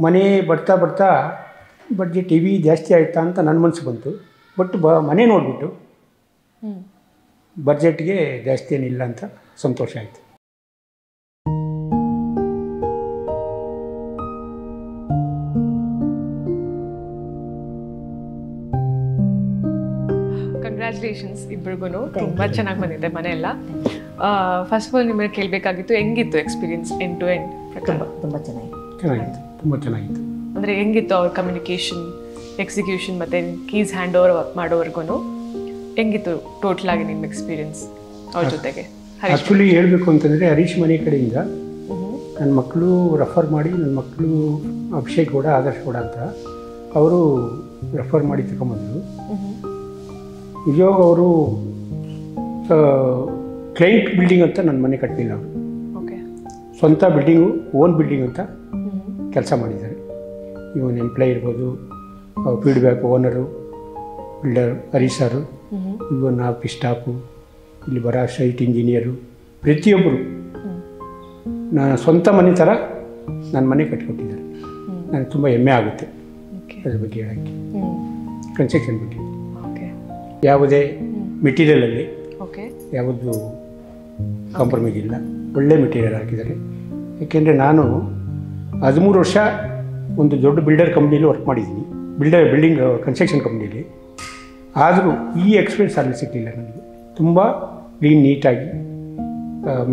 ಮನೆ ಬರ್ತಾ ಬರ್ತಾ ಬಡ್ಜೆಟ್ ಟಿ ವಿ ಜಾಸ್ತಿ ಆಯಿತಾ ಅಂತ ನನ್ನ ಮನಸ್ಸು ಬಂತು. ಬಟ್ ಮನೆ ನೋಡಿಬಿಟ್ಟು ಬಡ್ಜೆಟ್ಗೆ ಜಾಸ್ತಿ ಏನಿಲ್ಲ ಅಂತ ಸಂತೋಷ ಆಯಿತು. ಕಂಗ್ರ್ಯಾಚುಲೇಷನ್ಸ್ ಇಬ್ಬರಿಗೂ. ತುಂಬ ಚೆನ್ನಾಗಿ ಬಂದಿದೆ ಮನೆ ಎಲ್ಲ. ಫಸ್ಟ್ ಆಫ್ ಆಲ್ ನಿಮಗೆ ಕೇಳಬೇಕಾಗಿತ್ತು, ಹೆಂಗಿತ್ತು ಎಕ್ಸ್ಪೀರಿಯನ್ಸ್ ಎಂಡ್ ಟು ಎಂಡ್? ತುಂಬ ಚೆನ್ನಾಗಿತ್ತು. ತುಂಬ ಚೆನ್ನಾಗಿತ್ತು. ಅಂದರೆ ಹೆಂಗಿತ್ತು ಅವ್ರ ಕಮ್ಯುನಿಕೇಷನ್, ಎಕ್ಸಿಕ್ಯೂಷನ್ ಮತ್ತು ಕೀಸ್ ಹ್ಯಾಂಡ್ ಓವರ್ ಮಾಡೋವರೆಗೂ ಹೆಂಗಿತ್ತು ಟೋಟಲ್ ಆಗಿ ನಿಮ್ಮ ಎಕ್ಸ್ಪೀರಿಯನ್ಸ್ ಅವ್ರ ಜೊತೆಗೆ? ಆ್ಯಕ್ಚುಲಿ ಹೇಳಬೇಕು ಅಂತಂದರೆ ಹರೀಶ್ ಮನೆ ಕಡೆಯಿಂದ ನನ್ನ ಮಕ್ಕಳು ರೆಫರ್ ಮಾಡಿ, ನನ್ನ ಮಕ್ಕಳು ಅಭಿಷೇಕ್ ಗೌಡ, ಆದರ್ಶ್ ಗೌಡ ಅಂತ ಅವರು ರೆಫರ್ ಮಾಡಿ ತಗೊಂಬಂದರು. ನಿಜವಾಗ ಅವರು ಕ್ಲೈಂಟ್ ಬಿಲ್ಡಿಂಗ್ ಅಂತ ನನ್ನ ಮನೆ ಕಟ್ಟಲಿಲ್ಲ. ಅವರು ಓಕೆ, ಸ್ವಂತ ಬಿಲ್ಡಿಂಗು, ಓನ್ ಬಿಲ್ಡಿಂಗ್ ಅಂತ ಕೆಲಸ ಮಾಡಿದ್ದಾರೆ. ಇವನ್ ಎಂಪ್ಲಾಯ್ ಇರ್ಬೋದು, ಫೀಡ್ಬ್ಯಾಕ್ ಓನರು, ಬಿಲ್ಡರ್ ಹರೀಶ್ ಸಾರು, ಇವನ್ ಆಫೀಸ್ ಸ್ಟಾಫು, ಇಲ್ಲಿ ಬರೋ ಸೈಟ್ ಇಂಜಿನಿಯರು, ಪ್ರತಿಯೊಬ್ಬರು ನಾನು ಸ್ವಂತ ಮನೆ ಥರ ನನ್ನ ಮನೆ ಕಟ್ಟಿಕೊಟ್ಟಿದ್ದಾರೆ. ನನಗೆ ತುಂಬ ಹೆಮ್ಮೆ ಆಗುತ್ತೆ ಅದ್ರ ಬಗ್ಗೆ ಹೇಳೋಕ್ಕೆ. ಕನ್ಸ್ಟ್ರಕ್ಷನ್ ಬಗ್ಗೆ ಯಾವುದೇ ಮೆಟೀರಿಯಲಲ್ಲಿ ಯಾವುದು ಕಾಂಪ್ರಮೈಸ್ ಇಲ್ಲ, ಒಳ್ಳೆ ಮೆಟೀರಿಯಲ್ ಹಾಕಿದ್ದಾರೆ. ಏಕೆಂದರೆ ನಾನು 13 ವರ್ಷ ಒಂದು ದೊಡ್ಡ ಬಿಲ್ಡರ್ ಕಂಪ್ನಿಲಿ ವರ್ಕ್ ಮಾಡಿದ್ದೀನಿ, ಬಿಲ್ಡಿಂಗ್ ಕನ್ಸ್ಟ್ರಕ್ಷನ್ ಕಂಪ್ನಿಲಿ. ಆದರೂ ಈ ಎಕ್ಸ್ಪೀರಿಯನ್ಸ್ ಅಲ್ಲಿ ಸಿಗಲಿಲ್ಲ ನನಗೆ. ತುಂಬ ಕ್ಲೀನ್ ನೀಟಾಗಿ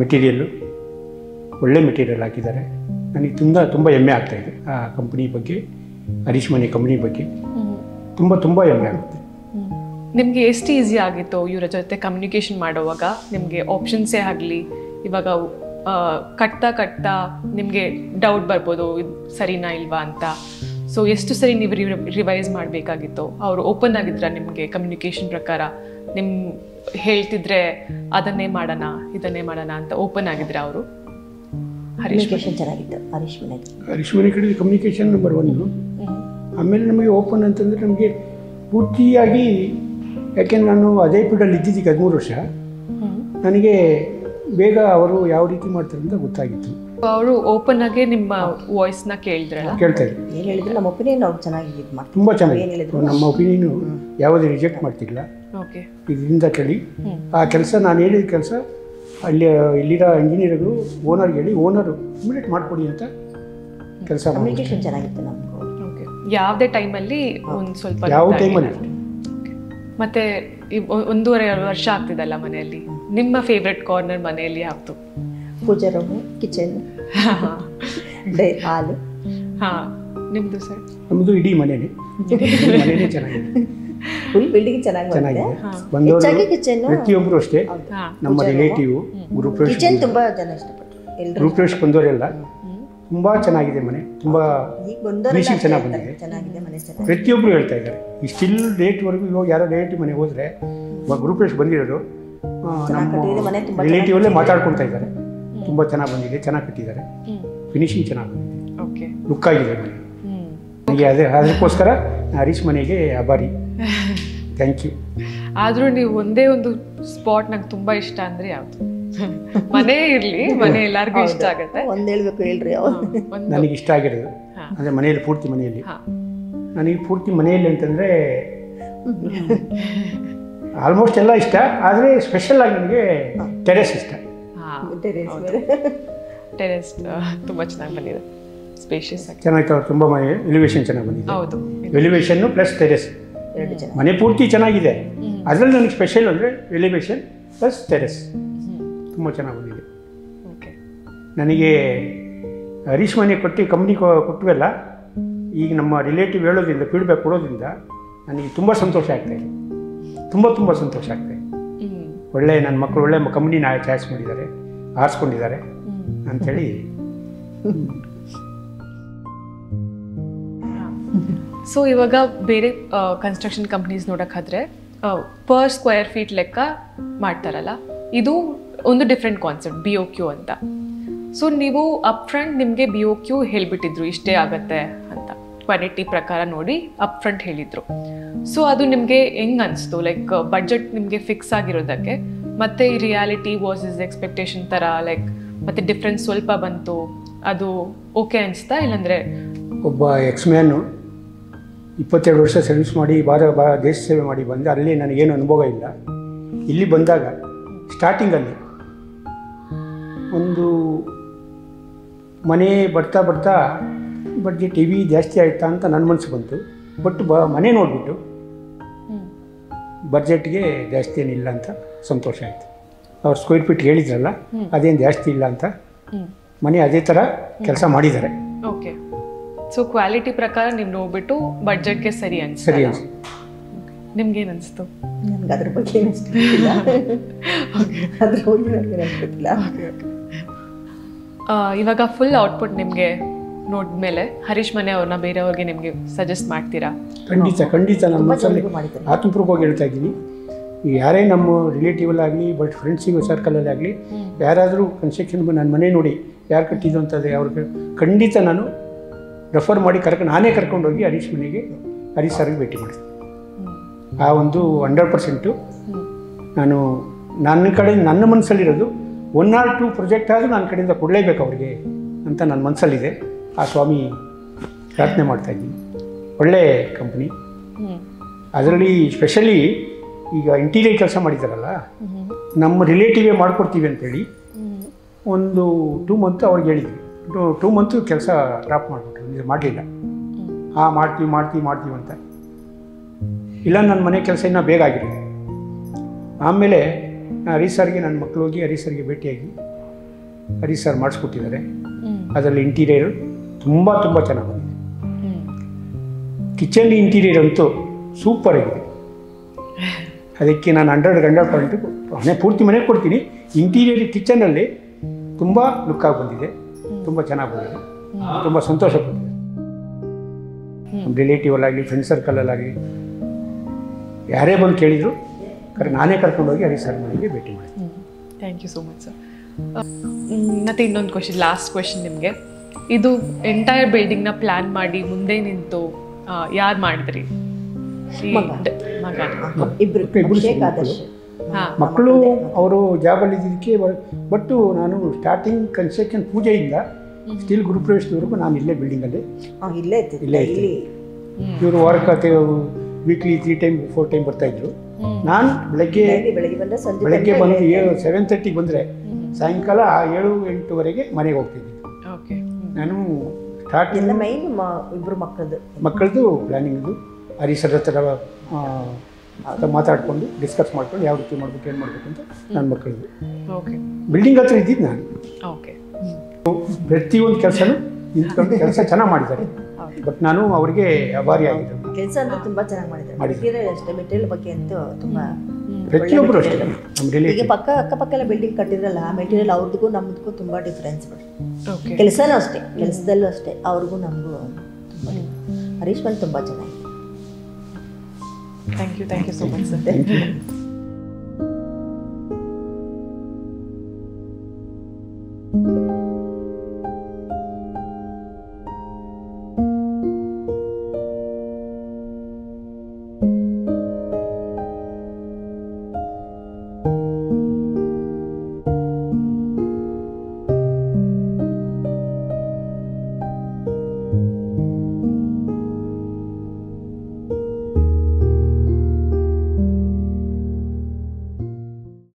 ಮೆಟೀರಿಯಲ್ಲು, ಒಳ್ಳೆ ಮೆಟೀರಿಯಲ್ ಹಾಕಿದ್ದಾರೆ. ನನಗೆ ತುಂಬ ಹೆಮ್ಮೆ ಆಗ್ತಾಯಿದೆ ಆ ಕಂಪ್ನಿ ಬಗ್ಗೆ, ಹರೀಶ್ ಮನೆ ಕಂಪ್ನಿ ಬಗ್ಗೆ ತುಂಬ ಹೆಮ್ಮೆ ಆಗುತ್ತೆ. ನಿಮಗೆ ಎಷ್ಟು ಈಸಿ ಆಗಿತ್ತು ಇವರ ಜೊತೆ ಕಮ್ಯುನಿಕೇಷನ್ ಮಾಡುವಾಗ? ನಿಮಗೆ ಆಪ್ಷನ್ಸೇ ಆಗಲಿ, ಇವಾಗ ಕಟ್ತಾ ನಿಮಗೆ ಡೌಟ್ ಬರ್ಬೋದು, ಇದು ಸರಿನಾ ಇಲ್ವಾ ಅಂತ. ಸೊ ಎಷ್ಟು ಸರಿ ನೀವು ರಿವೈಸ್ ಮಾಡಬೇಕಾಗಿತ್ತು? ಅವರು ಓಪನ್ ಆಗಿದ್ರ ನಿಮಗೆ ಕಮ್ಯುನಿಕೇಷನ್ ಪ್ರಕಾರ? ನಿಮ್ಮ ಹೇಳ್ತಿದ್ರೆ ಅದನ್ನೇ ಮಾಡೋಣ ಇದನ್ನೇ ಮಾಡೋಣ ಅಂತ ಓಪನ್ ಆಗಿದ್ರೆ ಅವರು? ಕಮ್ಯುನಿಕೇಷನ್ ಚೆನ್ನಾಗಿತ್ತು ಹರೀಶ್ ಮನೆ ಕಡೆ ಕಮ್ಯುನಿಕೇಷನ್ ನಂಬರ್ 1. ಆಮೇಲೆ ನಮಗೆ ಓಪನ್ ಅಂತಂದರೆ ನಮಗೆ ಪೂರ್ತಿಯಾಗಿ, ಯಾಕೆಂದ್ರೆ ನಾನು ಅದೇ ಫೀಲ್ಡಲ್ಲಿ ಇದ್ದಿದ್ದಕ್ಕೆ 13 ವರ್ಷ, ನನಗೆ ಬೇಗ ಅವರು ಯಾವ ರೀತಿ ಮಾಡ್ತಾರೆ ಅಂತ ಗೊತ್ತಾಗಿತ್ತು. ಅವರು ಓಪನ್ ಆಗಿ ನಿಮ್ಮ ವಾಯ್ಸ್ನ ಕೇಳ್ತಾ ಇದ್ರು. ಏನು ಹೇಳಿದ್ರು ನಮ್ಮ ಒಪಿನಿಯನ್ ಅವ್ರು ಚೆನ್ನಾಗಿ ಇದು ಮಾಡ್ತಾರೆ. ತುಂಬ ಚೆನ್ನಾಗಿ ನಮ್ಮ ಒಪಿನಿಯನು ಯಾವುದೇ ರಿಜೆಕ್ಟ್ ಮಾಡ್ತಿಲ್ಲ. ಇದರಿಂದ ಕೇಳಿ ಆ ಕೆಲಸ, ನಾನು ಹೇಳಿದ ಕೆಲಸ ಇಲ್ಲಿರೋ ಇಂಜಿನಿಯರ್ಗಳು ಓನರ್ಗೆ ಹೇಳಿ, ಓನರು ಇಮಿಡಿಯೇಟ್ ಮಾಡಿಕೊಡಿ ಅಂತ ಕೆಲಸ. ಕಮ್ಯುನಿಕೇಷನ್ ಚೆನ್ನಾಗಿತ್ತು ನಮ್ಗೆ. ಯಾವುದೇ ಟೈಮಲ್ಲಿ ಒಂದು ಸ್ವಲ್ಪ ಯಾವ ಟೈಮಲ್ಲಿ. ಮತ್ತೆ 1.5 ವರ್ಷ ಆಗ್ತಿದಲ್ಲ ಮನೆಯಲ್ಲಿ, ನಿಮ್ಮ ಫೇವ್ರೆಟ್ ಕಾರ್ನರ್ ಮನೆಯಲ್ಲಿ ಯಾವುದು? ಪೂಜಾ ರೂಮು, ಕಿಚನ್, ಹಾಲು. ಹಾಂ, ನಿಮ್ಮದು ಸರ್? ನಮ್ಮದು ಇಡೀ ಮನೆಯೇ ಚೆನ್ನಾಗಿದೆ. ಫುಲ್ ಬಿಲ್ಡಿಂಗ್ ಚೆನ್ನಾಗಿದೆ. ಕಿಚನ್ ಪ್ರತಿಯೊಬ್ಬರು ಅಷ್ಟೇ, ನಮ್ಮ ರಿಲೇಟಿವ್ ಕಿಚನ್ ತುಂಬ ಜನ ಇಷ್ಟಪಟ್ಟರು. ಗೃಹಪ್ರವೇಶ ಬಂದವರೆಲ್ಲ ತುಂಬ ಚೆನ್ನಾಗಿದೆ ಮನೆ, ತುಂಬ ಫಿನಿಶಿಂಗ್ ಚೆನ್ನಾಗಿ ಬಂದಿದೆ. ಪ್ರತಿಯೊಬ್ಬರು ಹೇಳ್ತಾ ಇದ್ದಾರೆ. ಈ ಸ್ಟಿಲ್ ಡೇಟ್ವರೆಗೂ ಇವಾಗ ಯಾರೋ ರಿಲೇಟಿವ್ ಮನೆಗೆ ಹೋದರೆ, ಗೃಹಪ್ರವೇಶ ಬಂದಿರೋರು ನಮ್ಮ ರಿಲೇಟಿವಲ್ಲೇ ಮಾತಾಡ್ಕೊಳ್ತಾ ಇದ್ದಾರೆ. ತುಂಬ ಚೆನ್ನಾಗಿ ಬಂದಿದೆ, ಚೆನ್ನಾಗಿ ಕಟ್ಟಿದ್ದಾರೆ, ಫಿನಿಶಿಂಗ್ ಚೆನ್ನಾಗಿ ಬಂದಿದೆ, ಲುಕ್ ಆಗಿದೆ ಮನೆ. ನನಗೆ ಅದಕ್ಕೋಸ್ಕರ ಹರೀಶ್ ಮನೆಗೆ ಆಭಾರಿ. Thank you. ಆದರೂ ನೀವು ಒಂದೇ ಒಂದು ಸ್ಪಾಟ್ ನಂಗೆ ತುಂಬ ಇಷ್ಟ ಅಂದರೆ ಯಾವುದು? ಮನೆ ಇರಲಿ, ಮನೆ ಎಲ್ಲರಿಗೂ ಇಷ್ಟ ಆಗುತ್ತೆ. ಒಂದು ಹೇಳ್ಬೇಕು ಹೇಳ್ರಿ. ನನಗೆ ಇಷ್ಟ ಆಗಿರೋದು ಅಂದರೆ ಮನೆಯಲ್ಲಿ, ಪೂರ್ತಿ ಮನೆಯಲ್ಲಿ, ನನಗೆ ಪೂರ್ತಿ ಮನೆಯಲ್ಲಿ ಅಂತಂದರೆ ಆಲ್ಮೋಸ್ಟ್ ಎಲ್ಲ ಇಷ್ಟ. ಆದರೆ ಸ್ಪೆಷಲ್ ಆಗಿ ನನಗೆ ಟೆರೆಸ್ ಇಷ್ಟ. ಟೆರೆಸ್ ತುಂಬ ಚೆನ್ನಾಗಿ ಬಂದಿದೆ, ಸ್ಪೇಷಿಯಸ್ ಆಗಿ ಚೆನ್ನಾಗಿತ್ತು. ತುಂಬ ಮನೆ ಎಲಿವೇಶನ್ ಚೆನ್ನಾಗಿ ಬಂದಿದೆ. ಹೌದು, ಎಲಿವೇಶನ್ನು ಪ್ಲಸ್ ಟೆರೆಸ್, ಮನೆ ಪೂರ್ತಿ ಚೆನ್ನಾಗಿದೆ. ಅದರಲ್ಲಿ ನನಗೆ ಸ್ಪೆಷಲ್ ಅಂದರೆ ಎಲಿವೇಶನ್ ಪ್ಲಸ್ ಟೆರೆಸ್ ತುಂಬ ಚೆನ್ನಾಗಿ ಬಂದಿದೆ. ನನಗೆ ಹರೀಶ್ ಮನೆ ಕೊಟ್ಟು ಕಂಪ್ನಿ ಕೊಟ್ಟವೆಲ್ಲ ಈಗ ನಮ್ಮ ರಿಲೇಟಿವ್ ಹೇಳೋದ್ರಿಂದ, ಫೀಡ್ಬ್ಯಾಕ್ ಕೊಡೋದ್ರಿಂದ ನನಗೆ ತುಂಬ ಸಂತೋಷ ಆಗ್ತಾಯಿದೆ. ತುಂಬ ಸಂತೋಷ ಆಗ್ತಾಯಿದೆ. ಒಳ್ಳೆ ನನ್ನ ಮಕ್ಕಳು ಒಳ್ಳೆ ಕಂಪ್ನಿನ ಚಾಯ್ಸ್ ಮಾಡಿದ್ದಾರೆ, ಆರಿಸ್ಕೊಂಡಿದ್ದಾರೆ ಅಂಥೇಳಿ. ಸೊ ಇವಾಗ ಬೇರೆ ಕನ್ಸ್ಟ್ರಕ್ಷನ್ ಕಂಪ್ನೀಸ್ ನೋಡೋಕ್ಕಾದ್ರೆ ಪರ್ ಸ್ಕ್ವೇರ್ ಫೀಟ್ ಲೆಕ್ಕ ಮಾಡ್ತಾರಲ್ಲ, ಇದು ಒಂದು ಡಿಫ್ರೆಂಟ್ ಕಾನ್ಸೆಪ್ಟ್, BOQ ಅಂತ. ಸೊ ನೀವು ಅಪ್ ಫ್ರಂಟ್ ನಿಮಗೆ BOQ ಹೇಳಿಬಿಟ್ಟಿದ್ರು ಇಷ್ಟೇ ಆಗತ್ತೆ ಅಂತ, ಕ್ವಾಲಿಟಿ ಪ್ರಕಾರ ನೋಡಿ ಅಪ್ ಫ್ರಂಟ್ ಹೇಳಿದರು. ಸೊ ಅದು ನಿಮಗೆ ಹೆಂಗೆ ಅನಿಸ್ತು? ಲೈಕ್ ಬಡ್ಜೆಟ್ ನಿಮಗೆ ಫಿಕ್ಸ್ ಆಗಿರೋದಕ್ಕೆ ಮತ್ತು ಈ ರಿಯಾಲಿಟಿ ವರ್ಸಸ್ ಎಕ್ಸ್ಪೆಕ್ಟೇಷನ್ ಥರ, ಲೈಕ್ ಮತ್ತು ಡಿಫ್ರೆನ್ಸ್ ಸ್ವಲ್ಪ ಬಂತು, ಅದು ಓಕೆ ಅನಿಸ್ತಾ? ಇಲ್ಲಾಂದರೆ ಒಬ್ಬ ಎಕ್ಸ್ಮ್ಯಾನು 22 ವರ್ಷ ಸರ್ವಿಸ್ ಮಾಡಿ ದೇಶ ಸೇವೆ ಮಾಡಿ ಬಂದೆ. ಅಲ್ಲಿ ನನಗೇನು ಅನುಭವ ಇಲ್ಲ. ಇಲ್ಲಿ ಬಂದಾಗ ಸ್ಟಾರ್ಟಿಂಗಲ್ಲಿ ಒಂದು ಮನೆ ಬರ್ತಾ ಬಡ್ಜೆಟ್ ಟಿ ವಿ ಜಾಸ್ತಿ ಆಯಿತಾ ಅಂತ ನನ್ನ ಮನಸ್ಸು ಬಂತು. ಬಟ್ ಮನೆ ನೋಡಿಬಿಟ್ಟು ಬಡ್ಜೆಟ್ಗೆ ಜಾಸ್ತಿ ಏನಿಲ್ಲ ಅಂತ ಸಂತೋಷ ಆಯಿತು. ಅವ್ರು ಸ್ಕ್ವೇರ್ ಫೀಟ್ ಹೇಳಿದ್ರಲ್ಲ, ಅದೇನು ಜಾಸ್ತಿ ಇಲ್ಲ ಅಂತ. ಮನೆ ಅದೇ ಥರ ಕೆಲಸ ಮಾಡಿದ್ದಾರೆ. ಓಕೆ, ಸೊ ಕ್ವಾಲಿಟಿ ಪ್ರಕಾರ ನೀವು ನೋಡ್ಬಿಟ್ಟು ಬಡ್ಜೆಟ್ಗೆ ಸರಿ ಅನ್ಸುತ್ತೆ. ಸರಿ ಅನ್ಸುತ್ತೆ. ನಿಮ್ಗೇನು ಅನಿಸ್ತು? ನನಗೆ ಅದ್ರ ಬಗ್ಗೆ ಏನು ಅಷ್ಟು ಗೊತ್ತಿಲ್ಲ. ಅದ್ರ ಬಗ್ಗೆ ನನಗೆ ಗೊತ್ತಿಲ್ಲ. ಇವಾಗ ಫುಲ್ ಔಟ್ಪುಟ್ ನಿಮಗೆ ನೋಡಿದ್ಮೇಲೆ ಹರೀಶ್ ಮನೆ ಅವ್ರನ್ನ ಬೇರೆಯವ್ರಿಗೆ ನಿಮಗೆ ಸಜೆಸ್ಟ್ ಮಾಡ್ತೀರಾ? ಖಂಡಿತ ನನ್ನ ಮನಸ್ಸಲ್ಲಿ ಆತ್ಮಪೂರ್ವಕವಾಗಿ ಹೇಳ್ತಾ ಇದ್ದೀನಿ. ಯಾರೇ ನಮ್ಮ ರಿಲೇಟಿವಲ್ಲಾಗಲಿ ಬಟ್ ಫ್ರೆಂಡ್ಸಿಗೂ ಸರ್ಕಲಲ್ಲಾಗಲಿ ಯಾರಾದರೂ ಕನ್ಸ್ಟ್ರಕ್ಷನ್ ನನ್ನ ಮನೆ ನೋಡಿ ಯಾರು ಕಟ್ಟಿದ್ದು ಅಂತದೆ ಅವ್ರಿಗೆ ಖಂಡಿತ ನಾನು ರೆಫರ್ ಮಾಡಿ ನಾನೇ ಕರ್ಕೊಂಡೋಗಿ ಹರೀಶ್ ಮನೆಗೆ ಹರೀಶ್ ಸರ್ಗೆ ಭೇಟಿ ಮಾಡ್ತೀನಿ. ಆ ಒಂದು 100% ನಾನು ನನ್ನ ಮನಸ್ಸಲ್ಲಿರೋದು 1 or 2 ಪ್ರಾಜೆಕ್ಟ್ ಆದರೂ ನನ್ನ ಕಡೆಯಿಂದ ಕೊಡಲೇಬೇಕು ಅವ್ರಿಗೆ ಅಂತ ನನ್ನ ಮನಸ್ಸಲ್ಲಿದೆ. ಆ ಸ್ವಾಮಿ ಪ್ರಾರ್ಥನೆ ಮಾಡ್ತಾಯಿದ್ದೀನಿ. ಒಳ್ಳೆ ಕಂಪ್ನಿ, ಅದರಲ್ಲಿ ಸ್ಪೆಷಲಿ ಈಗ ಇಂಟೀರಿಯರ್ ಕೆಲಸ ಮಾಡಿದ್ದಾರಲ್ಲ, ನಮ್ಮ ರಿಲೇಟಿವೇ ಮಾಡಿಕೊಡ್ತೀವಿ ಅಂತೇಳಿ ಒಂದು 2 ಮಂತ್ ಅವ್ರಿಗೆ ಹೇಳಿದ್ವಿ. 2 ಮಂತು ಕೆಲಸ ಡ್ರಾಪ್ ಮಾಡಿಬಿಟ್ರು, ಇದು ಮಾಡಲಿಲ್ಲ. ಮಾಡ್ತೀವಿ ಅಂತ. ಇಲ್ಲ ನನ್ನ ಮನೆ ಕೆಲಸ ಇನ್ನೂ ಬೇಗ ಆಗಿರುತ್ತೆ. ಆಮೇಲೆ ಹರೀಶ್ ಸರ್ಗೆ ನನ್ನ ಮಕ್ಕಳು ಹೋಗಿ ಹರೀಶ್ ಸರ್ಗೆ ಭೇಟಿಯಾಗಿ ಹರೀಶ್ ಸರ್ ಮಾಡಿಸ್ಕೊಟ್ಟಿದ್ದಾರೆ. ಅದರಲ್ಲಿ ಇಂಟೀರಿಯರು ತುಂಬ ಚೆನ್ನಾಗಿ ಬಂದಿದೆ. ಕಿಚನ್ ಇಂಟೀರಿಯರ್ ಅಂತೂ ಸೂಪರ್ ಆಗಿದೆ. ಅದಕ್ಕೆ ನಾನು 100% ಪೂರ್ತಿ ಮನೆ ಕೊಡ್ತೀನಿ. ಇಂಟೀರಿಯರ್ ಕಿಚನಲ್ಲಿ ತುಂಬ ಲುಕ್ಕಾಗಿ ಬಂದಿದೆ, ತುಂಬ ಚೆನ್ನಾಗಿ ಬಂದಿದೆ, ತುಂಬ ಸಂತೋಷ ಪಡ್ತಿದೆ. ನಮ್ಮ ರಿಲೇಟಿವಲ್ಲಾಗಲಿ ಫ್ರೆಂಡ್ ಸರ್ಕಲಲ್ಲಾಗಲಿ ಯಾರೇ ಬಂದು ಕೇಳಿದ್ರು ನಾನೇ ಕರ್ಕೊಂಡೋಗಿ ಹರೀಶ್ ಸರ್ ಮನೆಗೆ ಭೇಟಿ ಮಾಡ್ತೀನಿ. Thank you so much sir. ಮತ್ತು ಇನ್ನೊಂದು ಕ್ವೆಶನ್, ಲಾಸ್ಟ್ ಕ್ವೆಶನ್ ನಿಮಗೆ. ಇದು ಎಂಟೈರ್ ಬಿಲ್ಡಿಂಗ್ನ ಪ್ಲ್ಯಾನ್ ಮಾಡಿ ಮುಂದೆ ನಿಂತು ಯಾರು ಮಾಡಿದ್ರಿ? ಮಕ್ಕಳು ಅವರು ಜಾಬಲ್ಲಿ ಇದ್ದಿದ್ದಕ್ಕೆ. ಬಟ್ಟು ನಾನು ಸ್ಟಾರ್ಟಿಂಗ್ ಕನ್ಸ್ಟ್ರಕ್ಷನ್ ಪೂಜೆಯಿಂದ ಸ್ಟಿಲ್ ಗುರುಪ್ರವೇಶದವರೆಗೂ ನಾನು ಇಲ್ಲೇ ಬಿಲ್ಡಿಂಗಲ್ಲಿ ಇಲ್ಲೇ ಇರ್ತೀನಿ. ಇವರು ವಾರಕ್ಕೆ ವೀಕ್ಲಿ 3 ಟೈಮ್ 4 ಟೈಮ್ ಬರ್ತಾಯಿದ್ರು. ನಾನು ಬೆಳಗ್ಗೆ ಬಂದು 7:30 ಬಂದರೆ ಸಾಯಂಕಾಲ 7-8ವರೆಗೆ ಮನೆಗೆ ಹೋಗ್ತಿದ್ದೆ. ನಾನು ಸ್ಟಾರ್ಟಿಂಗ್ ಇಬ್ಬರು ಮಕ್ಕಳದು ಪ್ಲ್ಯಾನಿಂಗ್ದು ಹರೀಶರ ಹತ್ರ ಮಾತಾಡಿಕೊಂಡು ಡಿಸ್ಕಸ್ ಮಾಡ್ಕೊಂಡು ಯಾವ ರೀತಿ ಮಾಡಬೇಕು ಏನು ಮಾಡಬೇಕು ಅಂತ ನನ್ನ ಮಕ್ಕಳದು ಬಿಲ್ಡಿಂಗ್ ಹತ್ರ ಇದ್ದಿದ್ದು ನಾನು. ಪ್ರತಿಯೊಂದು ಕೆಲಸನೂ ನಿಂತ್ಕೊಂಡು ಕೆಲಸ ಚೆನ್ನಾಗಿ ಮಾಡಿದ್ದಾರೆ. ಬಟ್ ನಾನು ಅವರಿಗೆ ಅಭಾರಿ ಆಗಿದ್ದೆ. ಕೆಲಸ ಅಂದ್ರೆ ತುಂಬಾ ಚೆನ್ನಾಗಿ ಮಾಡಿದ್ದಾರೆ. ಮೆಟೀರಿಯಲ್ ಅಷ್ಟೇ, ಮೆಟೀರಿಯಲ್ ಬಗ್ಗೆ ಅಂತೂ ತುಂಬಾ ಪ್ರತಿಯೊಬ್ಬರು ಅಷ್ಟೇ. ಈಗ ಅಕ್ಕಪಕ್ಕ ಎಲ್ಲ ಬಿಲ್ಡಿಂಗ್ ಕಟ್ಟಿರಲ್ಲ, ಆ ಮೆಟೀರಿಯಲ್ ಅವ್ರದ್ದು ನಮ್ಮದಕ್ಕೂ ತುಂಬಾ ಡಿಫ್ರೆನ್ಸ್ ಬಿಡಿ. ಕೆಲಸನೂ ಅಷ್ಟೇ, ಕೆಲಸದಲ್ಲೂ ಅಷ್ಟೇ ಅವ್ರಿಗೂ ನಮಗೂ ತುಂಬ. ಹರೀಶ್ ಬಂದು ತುಂಬ ಚೆನ್ನಾಗಿದೆ. Thank you so much sir. Thank you.